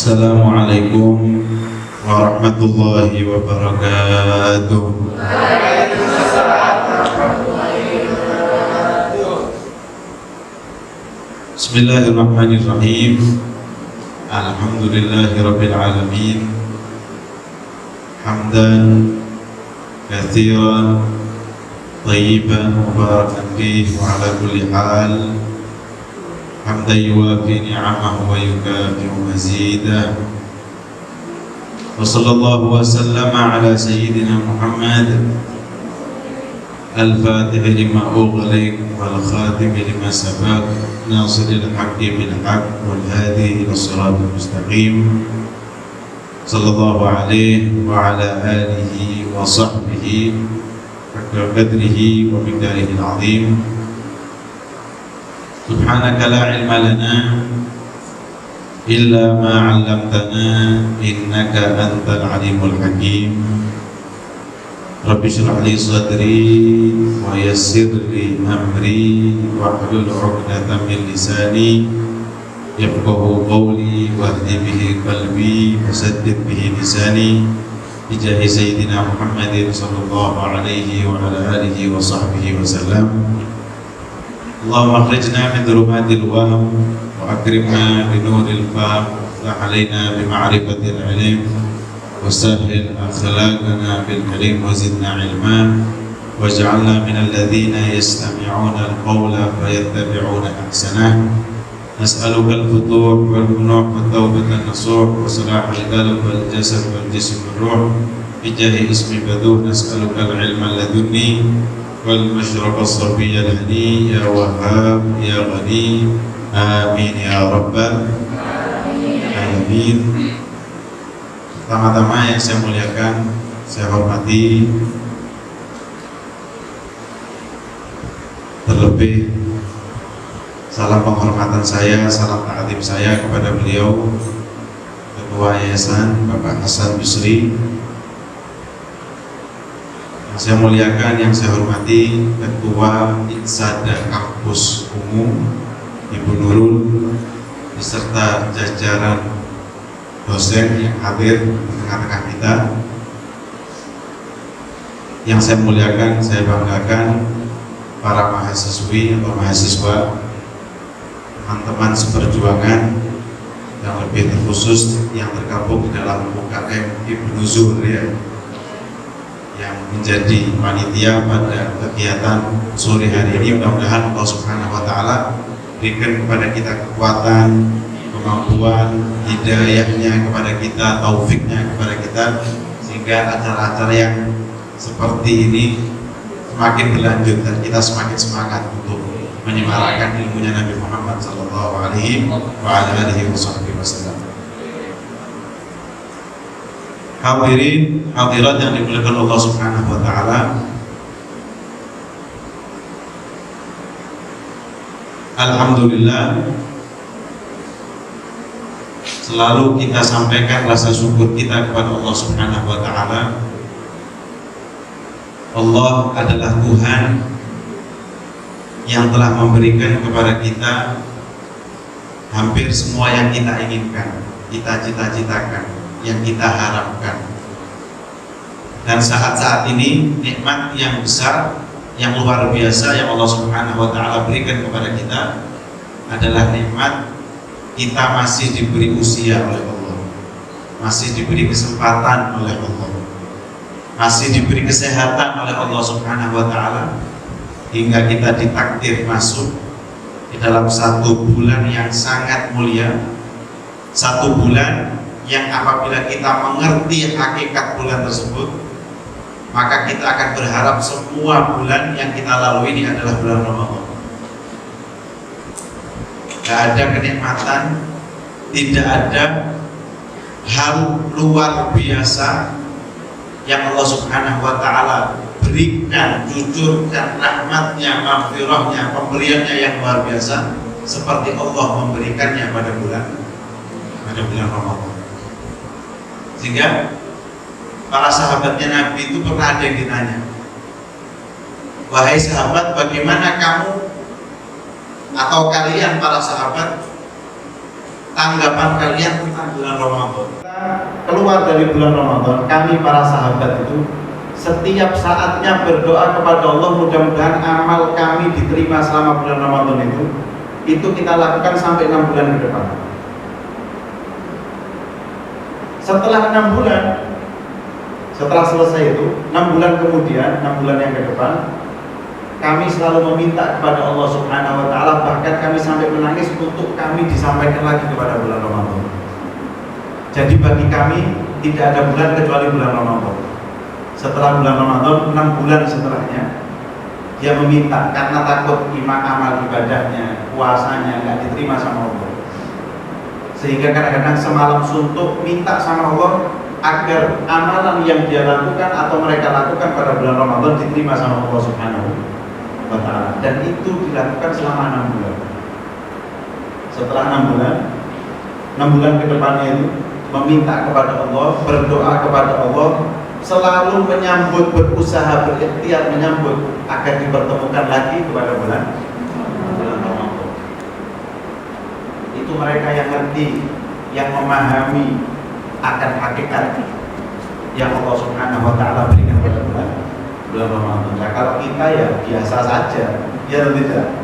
Assalamualaikum warahmatullahi wabarakatuh. Bismillahirrahmanirrahim. Alhamdulillahirabbil alamin. Hamdan katsiran thayyiban mubarakan fihi wa ala kulli hal. Hamdan yuwafi ni'amahu wa yukafi'u mazidah. Wa sallallahu wa sallama ala sayyidina Muhammad al-fatih lima ughliq wal khatim lima sabaq nasiril haqqi bil haqq wal hadi ila siratal mustaqim. Sallallahu alaihi wa ala alihi wa sahbihi haqqa qadrihi wa miqdarihi al-azim. Subhanaka la ilma lana illa ma 'allamtana innaka antal alimul hakim. Rabbi shrah li sadri wa yassir li amri wa hlul 'uqdatam min lisani yafqahu qawli wahdi bihi qalbi wasaddid bihi lisani bi jahi sayyidina Muhammadin sallallahu alaihi wa ala alihi wa sahbihi wa sallam. Allahumma akhrijna min dhulumatil wahm wa akrimna bi nuril fahm wa alaina bi ma'rifatil ilm wa sahhil akhlaqana bil karim wa zidna ilma waj'alna min alladhina yastami'una al-qawla fayattabi'una ahsanah. Nas'aluka al-futuh wal qunuh wa tawbatan nasuh wa salahal qalb wal jasad wal jism wal ruh bi jahi ismi baduh. Nas'aluka al-ilma ladunni wal mashrab as-sarfi al-hadi ya wahhab ya ghani amin ya rabbal alamin. Pertama-tama yang saya muliakan, saya hormati, terlebih salam penghormatan saya, salam ta'zim saya kepada beliau Ketua Yayasan Bapak Hasan Bisri. Yang saya muliakan, yang saya hormati Ketua Iksada Kampus Umum Ibu Nurul beserta jajaran dosen yang hadir di tengah-tengah kita. Yang saya muliakan, saya banggakan para mahasiswi atau mahasiswa, teman-teman seperjuangan, yang lebih terkhusus yang tergabung di dalam UKM Ibnu Zuhr ya, yang menjadi panitia pada kegiatan sore hari ini. Mudah-mudahan Allah Subhanahu wa Ta'ala berikan kepada kita kekuatan, kemampuan, hidayahnya kepada kita, taufiknya kepada kita, sehingga acara-acara yang seperti ini semakin berlanjut dan kita semakin semangat untuk menyemarakan ilmunya Nabi Muhammad sallallahu alaihi wasallam. Hadirin hadirat yang dimuliakan Allah Subhanahu wa Ta'ala, alhamdulillah selalu kita sampaikan rasa syukur kita kepada Allah Subhanahu wa Ta'ala. Allah adalah Tuhan yang telah memberikan kepada kita hampir semua yang kita inginkan, kita cita-citakan, yang kita harapkan. Dan saat-saat ini nikmat yang besar, yang luar biasa yang Allah Subhanahu wa Ta'ala berikan kepada kita adalah nikmat kita masih diberi usia oleh Allah, masih diberi kesempatan oleh Allah, masih diberi kesehatan oleh Allah Subhanahu wa Ta'ala, hingga kita ditakdir masuk di dalam satu bulan yang sangat mulia, satu bulan yang apabila kita mengerti hakikat bulan tersebut, maka kita akan berharap semua bulan yang kita lalui ini adalah bulan Ramadan. Tidak ada kenikmatan, tidak ada hal luar biasa yang Allah Subhanahu wa Ta'ala berikan, cucurkan rahmatnya, maghfirahnya, pemberiannya yang luar biasa seperti Allah memberikannya pada bulan Ramadan. Sehingga para sahabatnya Nabi itu pernah ada yang ditanya, wahai sahabat, bagaimana kamu atau kalian para sahabat tanggapan kalian tentang bulan Ramadan? Kita keluar dari bulan Ramadan, kami para sahabat itu setiap saatnya berdoa kepada Allah, mudah-mudahan amal kami diterima selama bulan Ramadan itu kita lakukan sampai 6 bulan ke depan. Setelah 6 bulan, setelah selesai itu 6 bulan kemudian, 6 bulan yang ke depan, kami selalu meminta kepada Allah Subhanahu wa Ta'ala, bahkan kami sampai menangis untuk kami disampaikan lagi kepada bulan Ramadan. Jadi bagi kami tidak ada bulan kecuali bulan Ramadan. Setelah bulan Ramadan, 6 bulan setelahnya, dia meminta karena takut amal ibadahnya, puasanya nggak diterima sama Allah. Sehingga kadang-kadang semalam suntuk minta sama Allah agar amalan yang dia lakukan atau mereka lakukan pada bulan Ramadan diterima sama Allah Subhanahu wa Ta'ala. Dan itu dilakukan selama 6 bulan. Setelah 6 bulan, 6 bulan ke depannya itu meminta kepada Allah, berdoa kepada Allah, selalu menyambut, berusaha, berikhtiar menyambut agar dipertemukan lagi kepada bulan Ramadan. Itu mereka yang ngerti, yang memahami akan hakikat yang Allah Subhanahu wa Ta'ala berikan kepada bulan Ramadan. Nah, kalau kita ya biasa saja, ya atau tidak?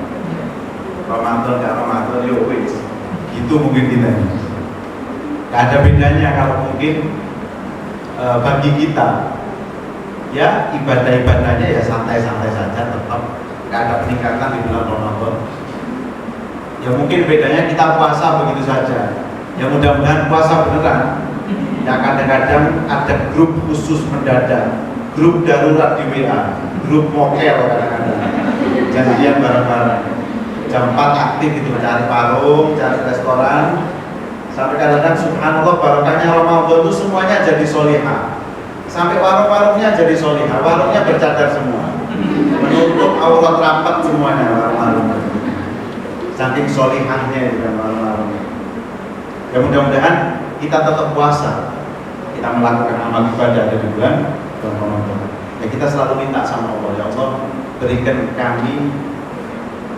Ramadan gak Ramadan, yo wis. Gitu mungkin kita. Gak ada bedanya kalau mungkin bagi kita ya ibadah-ibadahnya ya santai-santai saja, tetap gak ada peningkatan di bulan Ramadan. Ya mungkin bedanya kita puasa begitu saja. Ya mudah-mudahan puasa beneran. Ya kadang-kadang ada grup khusus mendadak, grup darurat di WA, grup mokel kadang-kadang, janjian bareng-bareng jam 4 aktif itu, cari warung, cari restoran, sampai kadang-kadang subhanallah barokahnya Ramadan itu semuanya jadi solihah, sampai warung-warungnya jadi solihah, warungnya bercadar semua, menutup aurat rapat semuanya warung-warung, saking solihahnya itu kan warung-warung. Ya mudah-mudahan kita tetap puasa, kita melakukan amal ibadah di bulan Ramadan. Ya kita selalu minta sama Allah, ya Allah berikan kami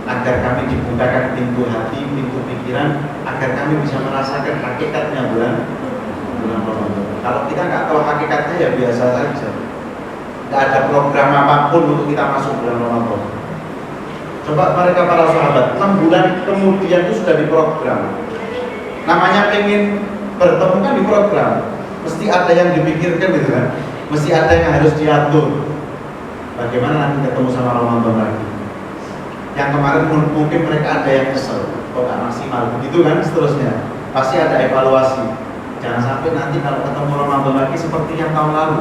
agar kami dibukakan pintu hati, pintu pikiran, agar kami bisa merasakan hakikatnya bulan Ramadan. Kalau kita nggak tahu hakikatnya ya biasa saja, nggak ada program apapun untuk kita masuk bulan Ramadan. Coba mereka para sahabat 6 bulan kemudian itu sudah diprogram. Namanya pengen bertemu kan diprogram, mesti ada yang dipikirkan gitu kan, mesti ada yang harus diatur. Bagaimana nanti ketemu sama Ramadan lagi? Yang kemarin mungkin mereka ada yang kesel, kok gak maksimal, begitu kan seterusnya. Pasti ada evaluasi. Jangan sampai nanti kalau ketemu Ramadan lagi seperti yang tahun lalu.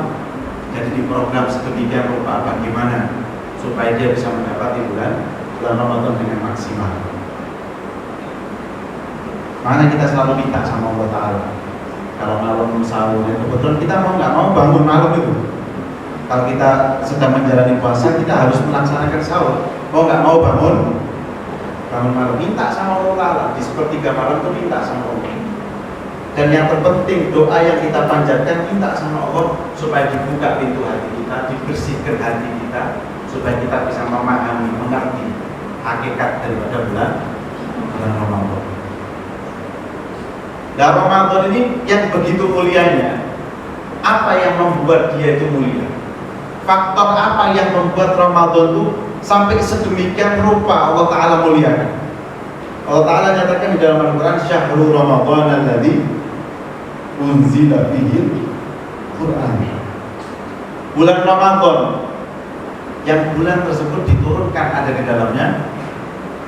Jadi di program sedemikian rupa bagaimana supaya dia bisa mendapati bulan Ramadan dengan maksimal. Makanya kita selalu minta sama Allah Ta'ala. Kalau malam sahur, ya kebetulan kita mau nggak mau bangun malam itu. Kalau kita sedang menjalani puasa, kita harus melaksanakan sahur. Mau nggak mau bangun malam, minta sama Allah Ta'ala. Di sepertiga malam itu minta sama Allah. Dan yang terpenting doa yang kita panjatkan, minta sama Allah supaya dibuka pintu hati kita, dibersihkan hati kita, supaya kita bisa memahami, mengerti hakikat daripada bulan Ramadan. Dan Ramadan ini yang begitu mulianya, apa yang membuat dia itu mulia? Faktor apa yang membuat Ramadan itu sampai sedemikian rupa Allah Ta'ala muliakan? Allah Ta'ala nyatakan di dalam Al-Quran, Syahrul Ramadan alladzi unzila fihil Quran. Bulan Ramadan yang bulan tersebut diturunkan ada di dalamnya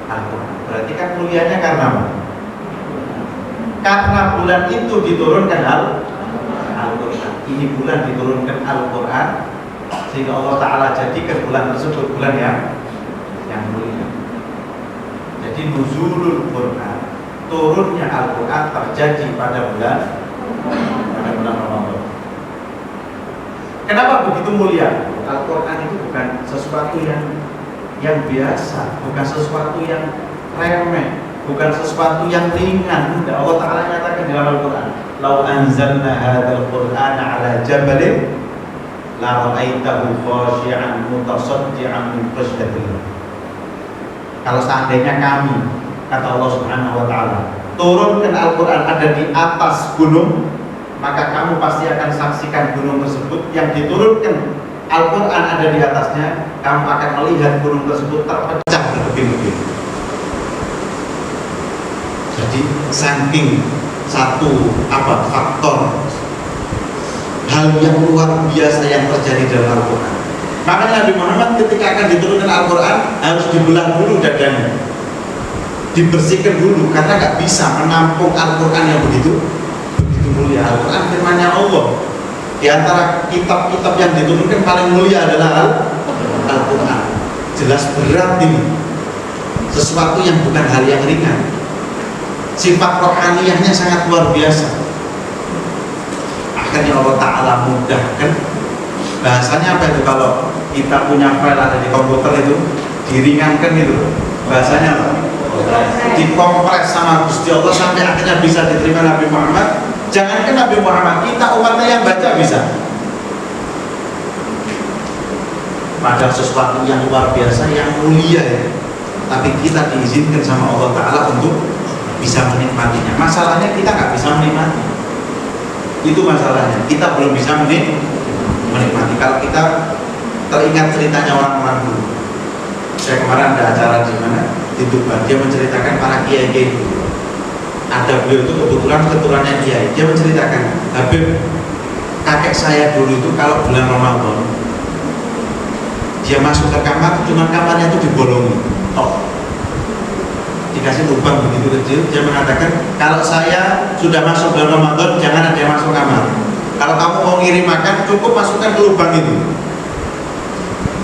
Al-Quran. Berarti kan mulianya karena apa? Karena bulan itu diturunkan Al-Quran. Ini bulan diturunkan Al-Quran, sehingga Allah Ta'ala jadikan bulan tersebut bulan yang mulia. Jadi nuzulul Quran, turunnya Al-Quran terjadi pada bulan Ramadan. Kenapa begitu mulia? Al-Quran itu bukan sesuatu yang biasa, bukan sesuatu yang remeh, bukan sesuatu yang ringan. Allah Ta'ala nyatakan di dalam Al-Quran, "Lau anzalna hadzal Qur'ana 'ala jabalin la ra'aitahu khashi'an mutasaddian min khashyatillah." Kalau seandainya kami, kata Allah Subhanahu wa Ta'ala, turunkan Al-Quran ada di atas gunung, maka kamu pasti akan saksikan gunung tersebut. Yang diturunkan Al-Quran ada di atasnya, kamu akan melihat gunung tersebut terpecah bertubi-tubi. Jadi saking satu faktor hal yang luar biasa yang terjadi dalam Al-Quran. Makanya Nabi Muhammad ketika akan diturunkan Al-Quran harus dibelah dulu dadanya, dibersihkan dulu, karena nggak bisa menampung Al-Quran yang begitu mulia. Al-Quran firman-Nya Allah. Di antara kitab-kitab yang diturunkan paling mulia adalah Al-Quran. Jelas berat ini, sesuatu yang bukan hal yang ringan. Sifat rohaniyahnya sangat luar biasa. Akhirnya Allah Ta'ala mudahkan. Bahasanya apa itu kalau kita punya file ada di komputer itu diringankan itu, bahasanya apa? Dikompres sama Gusti Allah sampai akhirnya bisa diterima Nabi Muhammad. Jangankan Nabi Muhammad, kita umatnya yang baca bisa. Padahal sesuatu yang luar biasa, yang mulia ya. Tapi kita diizinkan sama Allah Ta'ala untuk bisa menikmatinya. Masalahnya kita nggak bisa menikmati. Itu masalahnya, kita belum bisa menikmati. Kalau kita teringat ceritanya orang-orang dulu, saya kemarin ada acara di mana di Tuban, dia menceritakan para kiai-kiai dulu. Ada beliau itu kebetulan keturunannya kiai, dia menceritakan, Habib, kakek saya dulu itu kalau bulan Ramadan dia masuk ke kamar, cuma kamarnya itu dibolongi, dikasih lubang begitu kecil. Dia mengatakan, kalau saya sudah masuk bulan Ramadan jangan ada yang masuk kamar. Kalau kamu mau ngirim makan, cukup masukkan ke lubang itu.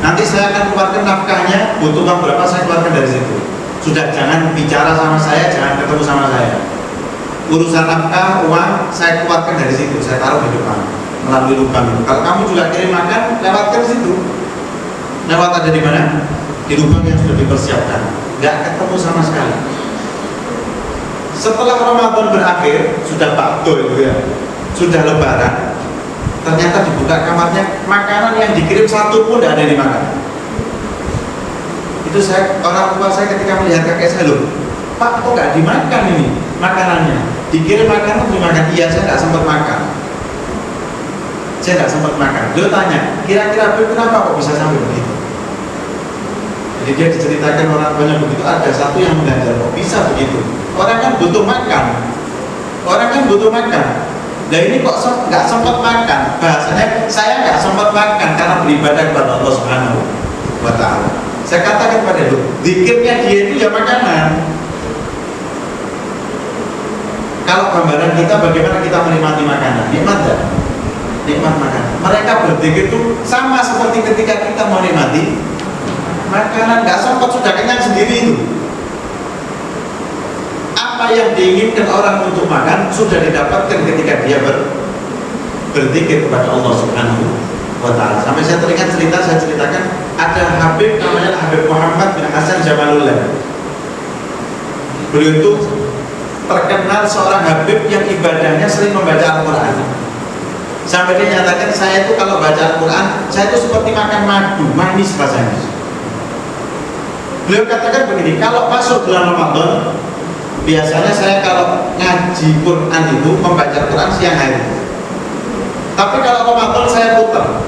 Nanti saya akan keluarkan nafkahnya, butuh uang berapa saya keluarkan dari situ. Sudah jangan bicara sama saya, jangan ketemu sama saya. Urusan nafkah, uang, saya keluarkan dari situ, saya taruh di depan melalui lubang itu. Kalau kamu juga kirim makan, lewatkan situ. Lewat ada di mana? Di lubang yang sudah dipersiapkan. Nggak ketemu sama sekali. Setelah Ramadan berakhir, sudah Pakdo itu ya, sudah Lebaran, ternyata dibuka kamarnya, makanan yang dikirim satu pun tidak ada yang dimakan. Itu orang tua saya ketika melihat kakek saya, loh, Pak, kok nggak dimakan ini makanannya? Dikirim makanan dimakan. Iya, saya nggak sempat makan. Saya nggak sempat makan. Dia tanya, kira-kira kenapa kok bisa sampai begitu? Jadi dia diceritakan orang tuanya begitu, ada satu yang mengganjal, kok bisa begitu? Orang kan butuh makan. Nah ini kok nggak sempat makan? Bahasanya saya nggak sempat makan karena beribadah kepada Allah Subhanahu wa Ta'ala. Saya katakan pada lu, zikirnya dia itu ya makanan. Kalau gambaran kita bagaimana kita menikmati makanan, nikmat ya? Nikmat makanan. Mereka berzikir itu sama seperti ketika kita menikmati makanan, nggak sempat sudah kenyang sendiri itu. Apa yang diinginkan orang untuk makan sudah didapatkan ketika dia berzikir kepada Allah Subhanahu wa Ta'ala. Sampai saya teringat cerita, saya ceritakan ada Habib namanya Habib Muhammad bin Hasan Jamalullah. Beliau itu terkenal seorang Habib yang ibadahnya sering membaca Al-Quran. Sampai dia nyatakan, saya itu kalau baca Al-Quran, saya itu seperti makan madu, manis rasanya. Beliau katakan begini, kalau masuk bulan Ramadan, biasanya saya kalau ngaji Quran itu membaca Quran siang hari. Tapi kalau Ramadan saya putar,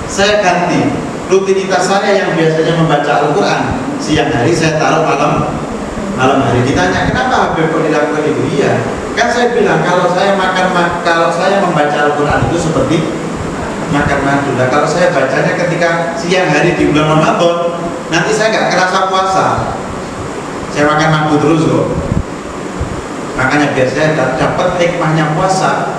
saya ganti rutinitas saya yang biasanya membaca Al-Quran siang hari, saya taruh malam hari. Ditanya kenapa Habib kok dilakukan itu? Iya, kan saya bilang kalau saya membaca Al-Quran itu seperti makan madu. Nah, kalau saya bacanya ketika siang hari di bulan Ramadan, nanti saya nggak kerasa puasa, saya makan madu terus kok. Makanya biasanya dapat hikmahnya puasa.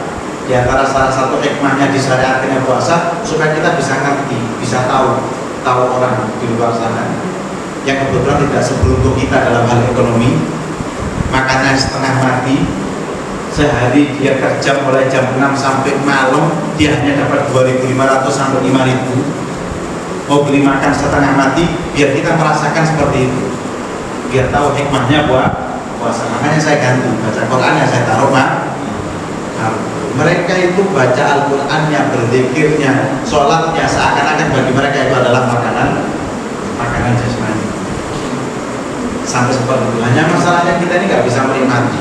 Di antara salah satu hikmahnya disyariatkannya puasa supaya kita bisa ngerti, bisa tahu orang di luar sana yang kebetulan tidak seberuntung kita dalam hal ekonomi, makannya setengah mati, sehari dia kerja mulai jam 6 sampai malam, dia hanya dapat 2.500 sampai 5.000. Mau beli makan setengah mati, biar kita merasakan seperti itu, biar tahu hikmahnya buat puasa. Makanya saya ganti baca Qurannya, saya taruh mereka itu baca Al-Qurannya, berzikirnya, sholatnya seakan-akan bagi mereka itu adalah makanan jasmani. Sampai seperti itu. Hanya masalahnya kita ini nggak bisa menikmati.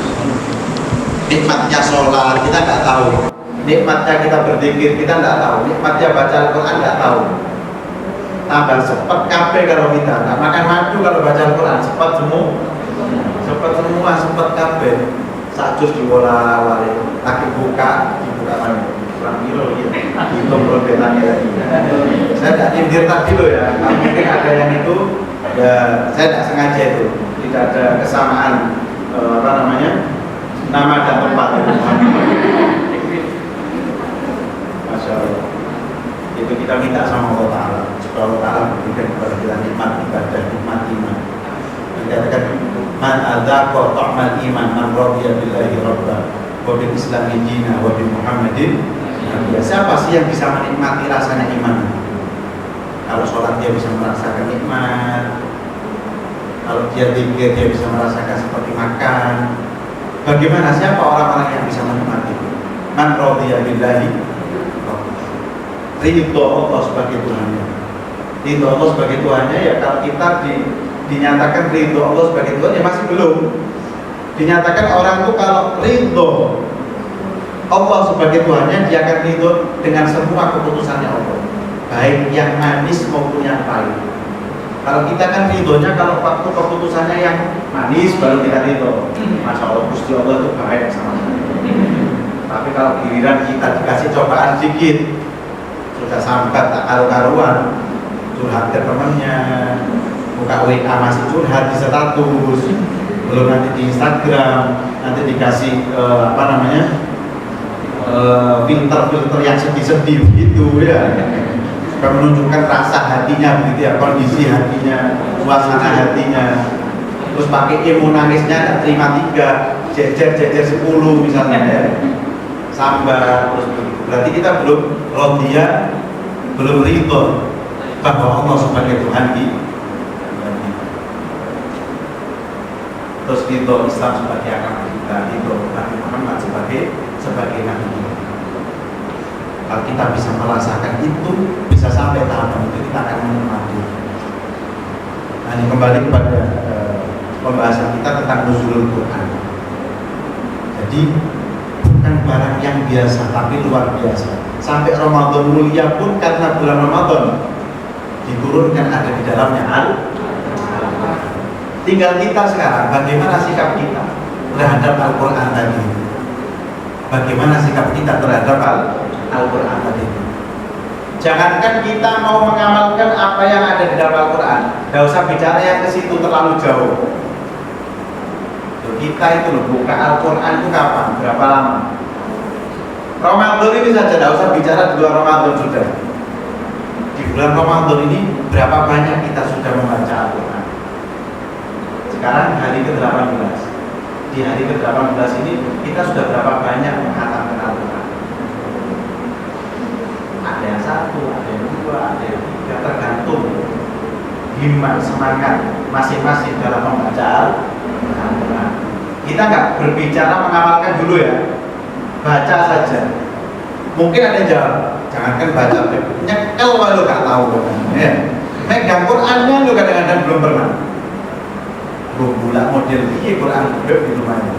Nikmatnya sholat kita nggak tahu, nikmatnya kita berzikir kita nggak tahu, nikmatnya baca Al-Quran nggak tahu. Tambah sepet kabeh kalau kita nggak makan madu kalau baca Al-Quran sepet semua sepet kabeh. Sajus diwola-wali, lagi dibuka mana? Kurang kilo gitu, hitung robetannya lagi. Saya tidak nyindir tadi loh ya, kalau mungkin ada yang itu, ya saya tidak sengaja itu, tidak ada kesamaan nama dan tempat. Masya Allah. Itu kita minta sama Allah Ta'ala, supaya Allah Ta'ala memberikan kepada kita nikmat ibadah, nikmat iman. Dikatakan man adzaqa ta'mal iman man radiya billahi rabban wa bil islami dina wa bi Muhammadin nabiyya. Siapa sih yang bisa menikmati rasanya iman? Kalau sholat dia bisa merasakan nikmat, kalau dia zikir dia bisa merasakan seperti makan. Bagaimana siapa orang-orang yang bisa menikmati? Man radiya billahi ridho Allah sebagai Tuhannya. Ridho Allah sebagai Tuhannya ya kalau kita dinyatakan ridho Allah sebagai Tuhan ya masih belum. Dinyatakan orang itu kalau ridho Allah sebagai Tuhannya dia akan ridho dengan semua keputusannya Allah, baik yang manis maupun yang pahit. Kalau kita kan ridhonya kalau waktu keputusannya yang manis baru kita ridho. Masya Allah, Gusti Allah itu baik sama kita. Tapi kalau giliran kita dikasih cobaan sedikit sudah sambat tak karu-karuan, curhat ke temannya, buka WA masih curhat di status, belum nanti di Instagram, nanti dikasih filter-filter yang sedih-sedih gitu ya, menunjukkan rasa hatinya begitu ya, kondisi hatinya, suasana hatinya, terus pakai emo nangisnya tak terima 3, jejer 10 misalnya ya, sambar terus begitu. Berarti kita belum rodia, belum ridho bahwa Allah sebagai Tuhan terus ridho Islam sebagai agama kita, ridho Nabi Muhammad sebagai Nabi kita. Kalau kita bisa merasakan itu, bisa sampai tahapan itu, kita akan menikmati. Nah, ini kembali kepada pembahasan kita tentang nuzulul Quran. Jadi bukan barang yang biasa, tapi luar biasa. Sampai Ramadan mulia pun karena bulan Ramadan diturunkan ada di dalamnya Al-Quran. Tinggal kita sekarang, bagaimana sikap kita terhadap Al-Quran tadi? Bagaimana sikap kita terhadap Al-Quran tadi? Jangankan kita mau mengamalkan apa yang ada di dalam Al-Quran, tidak usah bicara yang ke situ terlalu jauh. Kita itu loh, buka Al-Quran itu kapan? Berapa lama? Ramadan ini saja, tidak usah bicara di luar Ramadan sudah. Di bulan Ramadan ini berapa banyak kita sudah membaca Al-Quran? Sekarang hari ke-18. Di hari ke-18 ini kita sudah berapa banyak menghatamkan Al-Quran? Ada yang 1, ada yang 2, ada yang 3, tergantung himmat, semangat masing-masing dalam membaca Al-Quran. Kita nggak berbicara mengamalkan dulu ya, baca saja. Mungkin ada yang jawab, jangankan baca, nyekel kalau nggak tahu ya. Megang Qurannya lu kadang-kadang belum pernah. Bulan model ini Quran hidup di rumahnya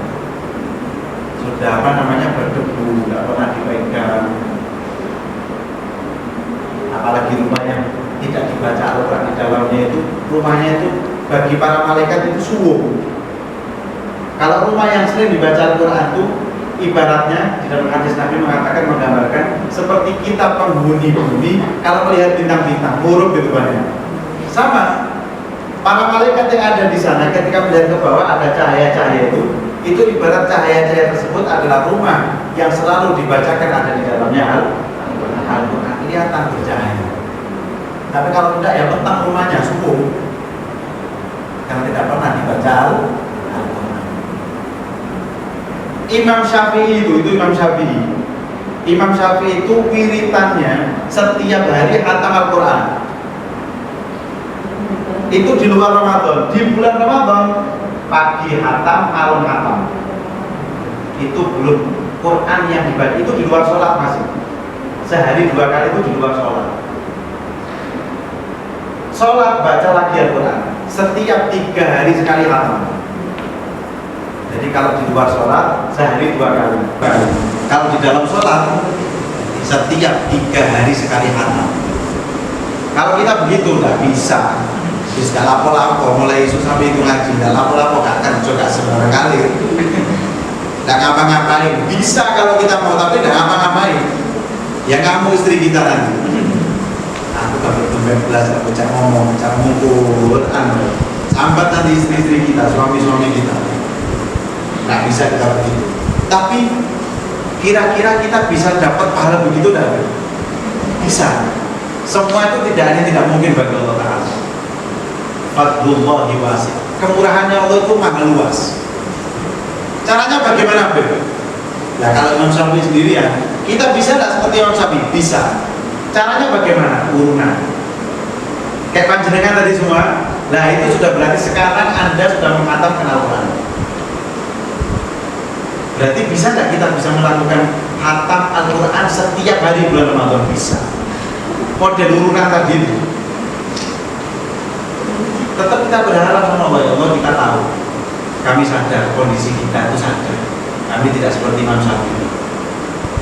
sudah berdebu, nggak pernah dipegang. Apalagi rumah yang tidak dibaca Al-Quran di dalamnya itu, rumahnya itu bagi para malaikat itu suwung. Kalau rumah yang sering dibaca Al-Quran itu ibaratnya di dalam hadis Nabi mengatakan, menggambarkan seperti kita penghuni bumi kalau melihat bintang-bintang, huruf gitu banyak. Sama, para malaikat yang ada di sana ketika melihat ke bawah ada cahaya-cahaya itu ibarat cahaya-cahaya tersebut adalah rumah yang selalu dibacakan ada di dalamnya Al-Quran, kelihatan bercahaya. Tapi kalau tidak ya petang rumahnya subuh karena tidak pernah dibaca Al-Quran. Imam Syafi'i itu Imam Syafi'i. Imam Syafi'i itu wiritannya setiap hari khatam Al-Quran. Itu di luar Ramadan. Di bulan Ramadan pagi khatam, malam khatam. Itu belum Quran yang dibaca, itu di luar sholat masih. Sehari 2 kali itu di luar sholat. Sholat baca lagi Al-Quran. Setiap 3 hari sekali khatam. Jadi kalau di luar sholat sehari 2 kali. Kalau di dalam sholat setiap 3 hari sekali khatam. Kalau kita begitu nggak bisa. Bisa lapo-lapo mulai isu sampai itu ngaji, nggak lapo-lapo gak kerja gak sembarang kali. Nggak ngapa-ngapain. Bisa kalau kita mau, tapi nggak ngapa-ngapain. Ya kamu istri kita nanti. Aku kalau belas, aku cak ngomong, cak ngumpul, sambat nanti istri-istri kita, suami-suami kita. Nggak bisa kita begitu. Tapi kira-kira kita bisa dapat pahala begitu tidak? Bisa. Semua itu tidak mungkin bagi Allah Ta'ala. Fadlullahi wasi'. Kemurahannya Allah itu maha luas. Caranya bagaimana, Beb? Nah, kalau Imam Syafi'i sendiri ya, kita bisa tidak seperti Imam Syafi'i? Bisa. Caranya bagaimana? Urunan. Kayak panjenengan tadi semua. Nah, itu sudah berarti sekarang Anda sudah menghatamkan Al-Quran. Berarti bisa nggak kita bisa melakukan hatam Al-Quran setiap hari bulan Ramadan? Bisa. Model urunan tadi itu. Tetap kita berharap sama Allah, ya Allah, kita tahu. Kami sadar kondisi kita itu sadar. Kami tidak seperti Imam Syafi'i.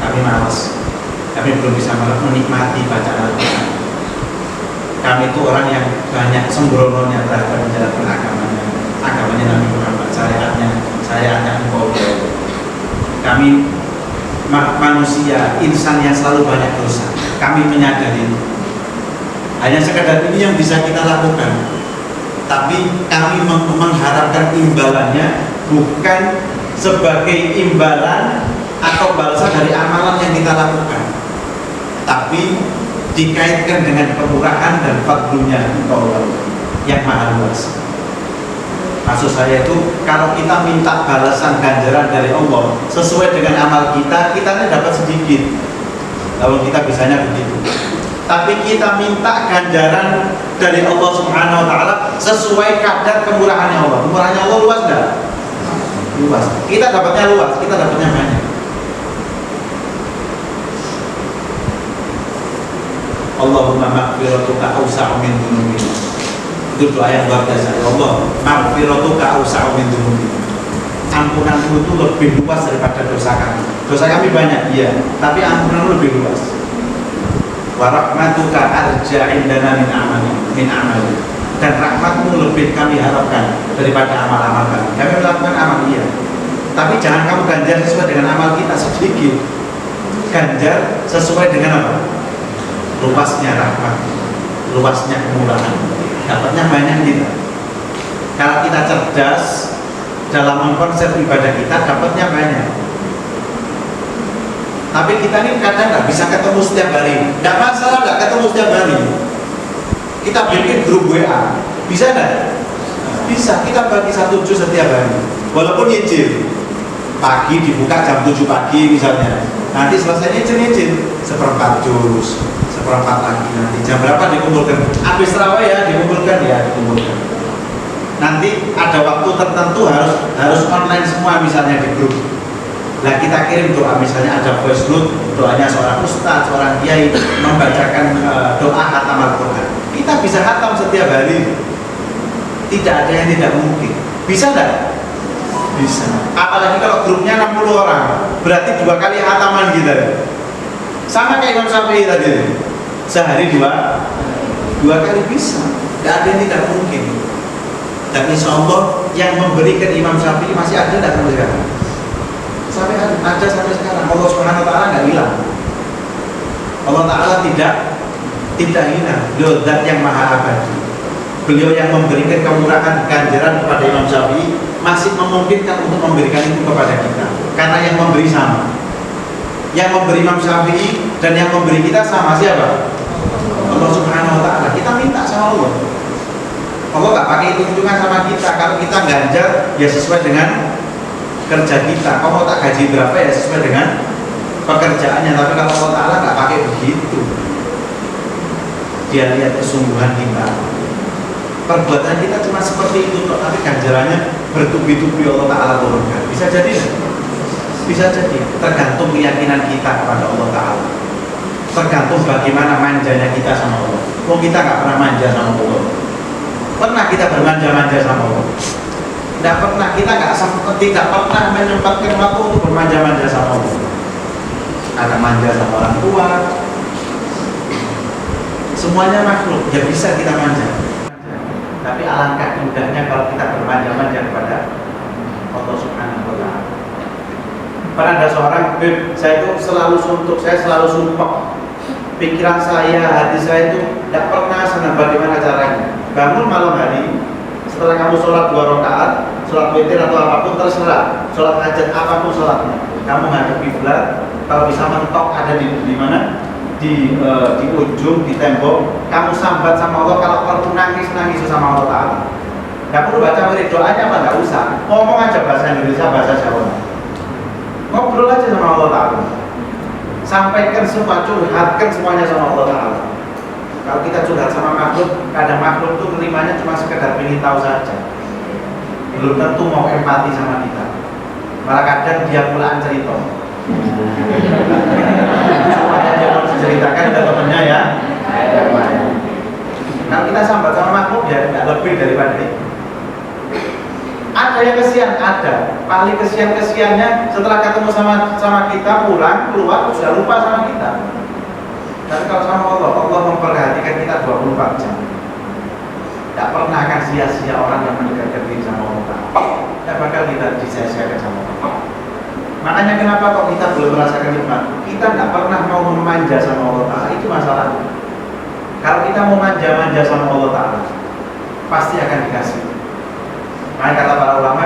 Kami malas. Kami belum bisa menikmati bacaan Al-Quran. Kami itu orang yang banyak sembrononya terhadap menjalankan agamanya Nabi Muhammad, syariatnya Engkau. Kami manusia, insan yang selalu banyak dosa. Kami menyadari itu. Hanya sekadar ini yang bisa kita lakukan. Tapi kami mengharapkan imbalannya bukan sebagai imbalan atau balasan dari amalan yang kita lakukan, tapi dikaitkan dengan kemurahan dan fadlunya Allah yang maha luas. Maksud saya itu, kalau kita minta balasan ganjaran dari Allah sesuai dengan amal kita, kita dapat sedikit. Kalau kita bisanya begitu. Tapi kita minta ganjaran dari Allah Subhanahu wa Ta'ala sesuai kadar kemurahannya Allah. Kemurahannya Allah luas enggak? Luas. Kita dapatnya luas, kita dapatnya banyak. Allahumma maghfiratuka awsa'u min dzunubina. Itu doa yang luar biasa. Ya Allah, maghfiratuka awsa'u min dzunubina. Ampunanmu itu lebih luas daripada dosa kami. Dosa kami banyak, iya, tapi ampunanmu lebih luas. Wa rahmatuka arja indana min amali. Dan rahmatmu lebih kami harapkan daripada amal-amal kami. Kami melakukan amal, iya, tapi jangan kamu ganjar sesuai dengan amal kita sedikit. Ganjar sesuai dengan apa? Luasnya rahmat, luasnya kemurahan. Dapatnya banyak kita. Kalau kita cerdas dalam mengkonsep ibadah kita, dapatnya banyak. Tapi kita ini kadang nggak bisa ketemu setiap hari. Nggak masalah nggak ketemu setiap hari. Kita bikin grup WA, bisa nggak? Bisa. Kita bagi 1 juz setiap hari. Walaupun nyicil, pagi dibuka jam 7 pagi misalnya. Nanti selesai nyicil 1/4 juz, 1/4 lagi. Nanti jam berapa dikumpulkan? Habis terawih ya dikumpulkan, ya dikumpulkan. Nanti ada waktu tertentu harus online semua misalnya di grup. Nah, kita kirim doa, misalnya ada voice note, doanya seorang ustaz, seorang kiai membacakan doa khatam Al-Quran. Kita bisa khatam setiap hari. Tidak ada yang tidak mungkin. Bisa enggak? Bisa. Apalagi kalau grupnya 60 orang, berarti 2 kali khataman kita. Sama kayak Imam Syafi'i tadi. Sehari 2 kali bisa. Tidak ada yang tidak mungkin. Dan insya Allah yang memberikan Imam Syafi'i masih ada tidak sampai sekarang? Ada sampai sekarang. Allah Subhanahu wa Ta'ala nggak hilang. Allah Ta'ala tidak hilang. Beliau zat yang maha abadi. Beliau yang memberikan kemurahan ganjaran kepada Imam Syafi'i masih memungkinkan untuk memberikan itu kepada kita. Karena yang memberi sama. Yang memberi Imam Syafi'i dan yang memberi kita sama siapa? Allah Subhanahu wa Ta'ala. Kita minta sama Allah. Allah nggak pakai hitung-hitungan sama kita. Kalau kita ganjar ya sesuai dengan kerja kita. Kalau tak gaji berapa ya sesuai dengan pekerjaannya. Tapi kalau Allah Ta'ala nggak pakai begitu. Dia lihat kesungguhan kita. Perbuatan kita cuma seperti itu, tapi ganjarannya bertubi-tubi Allah Ta'ala turunkan. Bisa jadi, bisa jadi. Tergantung keyakinan kita kepada Allah Ta'ala. Tergantung bagaimana manjanya kita sama Allah. Kalau kita nggak pernah manja sama Allah. Pernah kita bermanja-manja sama Allah? tidak pernah menyempatkan waktu untuk bermanja-manja sama Allah. Ada manja sama orang tua, semuanya makhluk, ya bisa kita manja. Tapi alangkah indahnya kalau kita bermanja-manja kepada Allah Subhanahu wa Ta'ala. Pernah ada seorang, saya itu selalu suntuk, saya selalu sumpah. Pikiran saya, hati saya itu tidak pernah senang bagaimana caranya. Bangun malam hari, setelah kamu sholat 2 rakaat, sholat witir atau apapun terserah, sholat hajat apapun sholatnya, kamu ngadep kiblat, kalau bisa mentok ada di mana, di ujung, di tembok, kamu sambat sama Allah. Kalau perlu nangis sama Allah Ta'ala. Gak perlu baca wirid, doanya apa nggak usah, ngomong aja bahasa Indonesia, bahasa Jawa, ngobrol aja sama Allah Ta'ala, sampaikan semua, curhatkan semuanya sama Allah Ta'ala. Kalau kita curhat sama makhluk, kadang makhluk itu nerimanya cuma sekedar ingin tahu saja, belum tentu mau empati sama kita. Malah kadang dia pulaan cerita supaya dia mau diceritakan ke temennya ya. Kalau kita sambat sama makhluk ya tidak lebih daripada itu. Ada yang kesian, ada. Paling kesiannya setelah ketemu sama kita, pulang, keluar, sudah lupa sama kita. Tapi kalau sama Allah, Allah memperhatikan kita 24 jam. Tidak pernah akan sia-sia orang yang mendekatkan diri sama Allah. Tidak bakal kita disia-siakan sama Allah. Makanya kenapa kok kita belum merasakan nikmat? Kita tidak pernah mau memanja sama Allah Ta'ala. Itu masalahnya. Kalau kita mau manja-manja sama Allah Ta'ala, pasti akan dikasih. Makanya kata para ulama,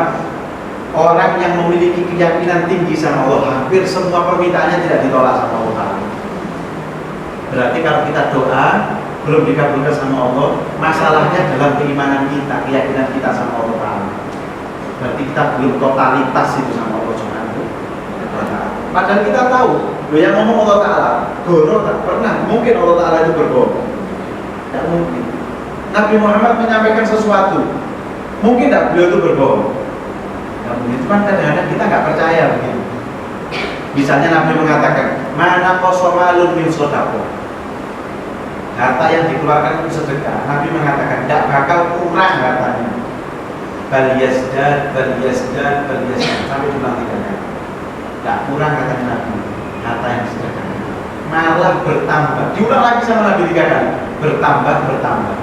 orang yang memiliki keyakinan tinggi sama Allah, hampir semua permintaannya tidak ditolak sama Allah Ta'ala. Berarti kalau kita doa belum dikabulkan sama Allah, masalahnya dalam keimanan kita, keyakinan kita sama Allah Ta'ala. Berarti kita belum totalitas itu sama Allah Subhanahu wa Ta'ala. Padahal kita tahu, yang ngomong Allah Ta'ala, goro tak pernah mungkin Allah Ta'ala itu berbohong. Tidak mungkin. Nabi Muhammad menyampaikan sesuatu, mungkin tidak beliau itu berbohong. Tidak mungkin. Cuma kadang-kadang kita nggak percaya begitu. Misalnya Nabi mengatakan, mana kosomalun min sodako, harta yang dikeluarkan itu sedekah. Nabi mengatakan tidak bakal kurang hartanya. Baliyasdad sampai diulang 3 kali. Tidak kurang katanya Nabi, harta yang sedekah, malah bertambah. Diulang lagi sama Nabi 3 kali, bertambah.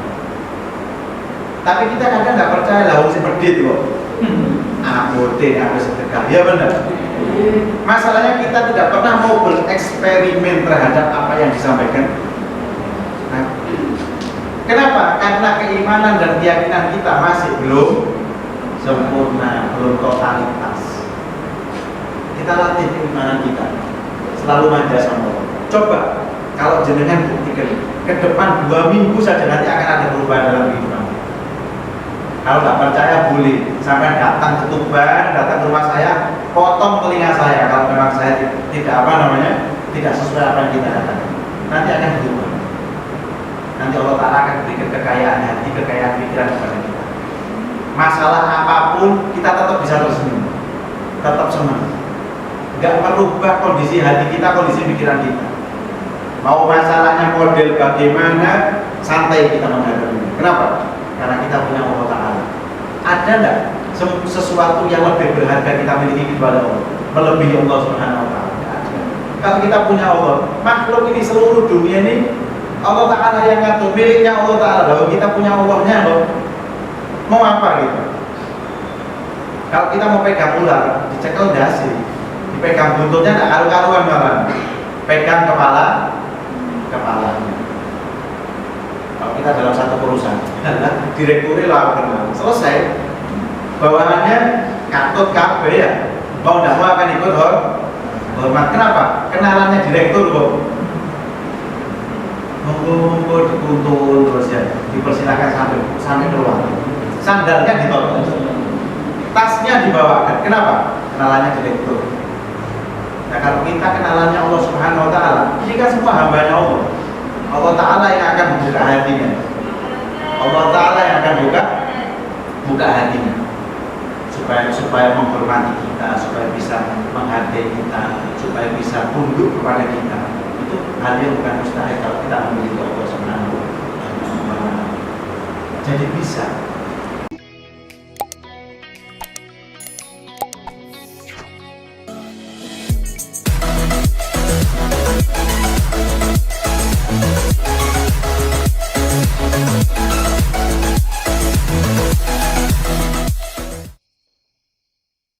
Tapi kita kadang tidak percaya lah, harus pedit kok. Apote, aku sedekah, ya benar. Masalahnya kita tidak pernah mau bereksperimen terhadap apa yang disampaikan. Kenapa? Karena keimanan dan keyakinan kita masih belum sempurna, belum totalitas. Kita latih keimanan kita, selalu manja sama Allah. Coba kalau jenengan buktikan ke depan 2 minggu saja nanti akan ada perubahan dalam kehidupan. Kalau nggak percaya boleh sampai datang ke Tuban, datang ke rumah saya, potong telinga saya kalau memang saya tidak sesuai apa yang kita katakan. Nanti akan berubah. Nanti Allah Ta'ala akan berikan kekayaan hati, kekayaan pikiran kepada kita. Masalah apapun kita tetap bisa tersenyum, tetap senang. Nggak merubah kondisi hati kita, kondisi pikiran kita. Mau masalahnya model bagaimana, santai kita menghadapinya. Kenapa? Karena kita punya Allah Ta'ala. Ada enggak sesuatu yang lebih berharga kita miliki kepada Allah, melebihi Allah Subhanahu wa Ta'ala? Kalau kita punya Allah, makhluk ini, seluruh dunia ini Allah Ta'ala yang ngatur, miliknya Allah Ta'ala. Lalu kita punya Allahnya loh. Mau apa gitu? Kalau kita mau pegang ular, dicekel dasi, dipegang buntutnya enggak karu-karuan malah. Pegang kepalanya. Kalau kita dalam satu perusahaan, direkturnya lah kenal, selesai. Bawahannya katut KB ya, mau tidak mau akan ikut hormat. Kenapa? Kenalannya direktur kok. Monggo dikuntun terus ya, dipersilakan sampai keluar. Sandalnya ditolong, tasnya dibawakan. Kenapa? Kenalannya direktur. Nah kalau kita kenalannya Allah Subhanahu wa Ta'ala, ini kan semua hambanya Allah. Allah Ta'ala yang akan membuka hatinya. Allah Ta'ala yang akan buka hatinya supaya menghormati kita, supaya bisa menghargai kita, supaya bisa tunduk kepada kita. Itu hal yang bukan mustahil kalau kita memiliki Allah Subhanahu wa Ta'ala. Jadi bisa.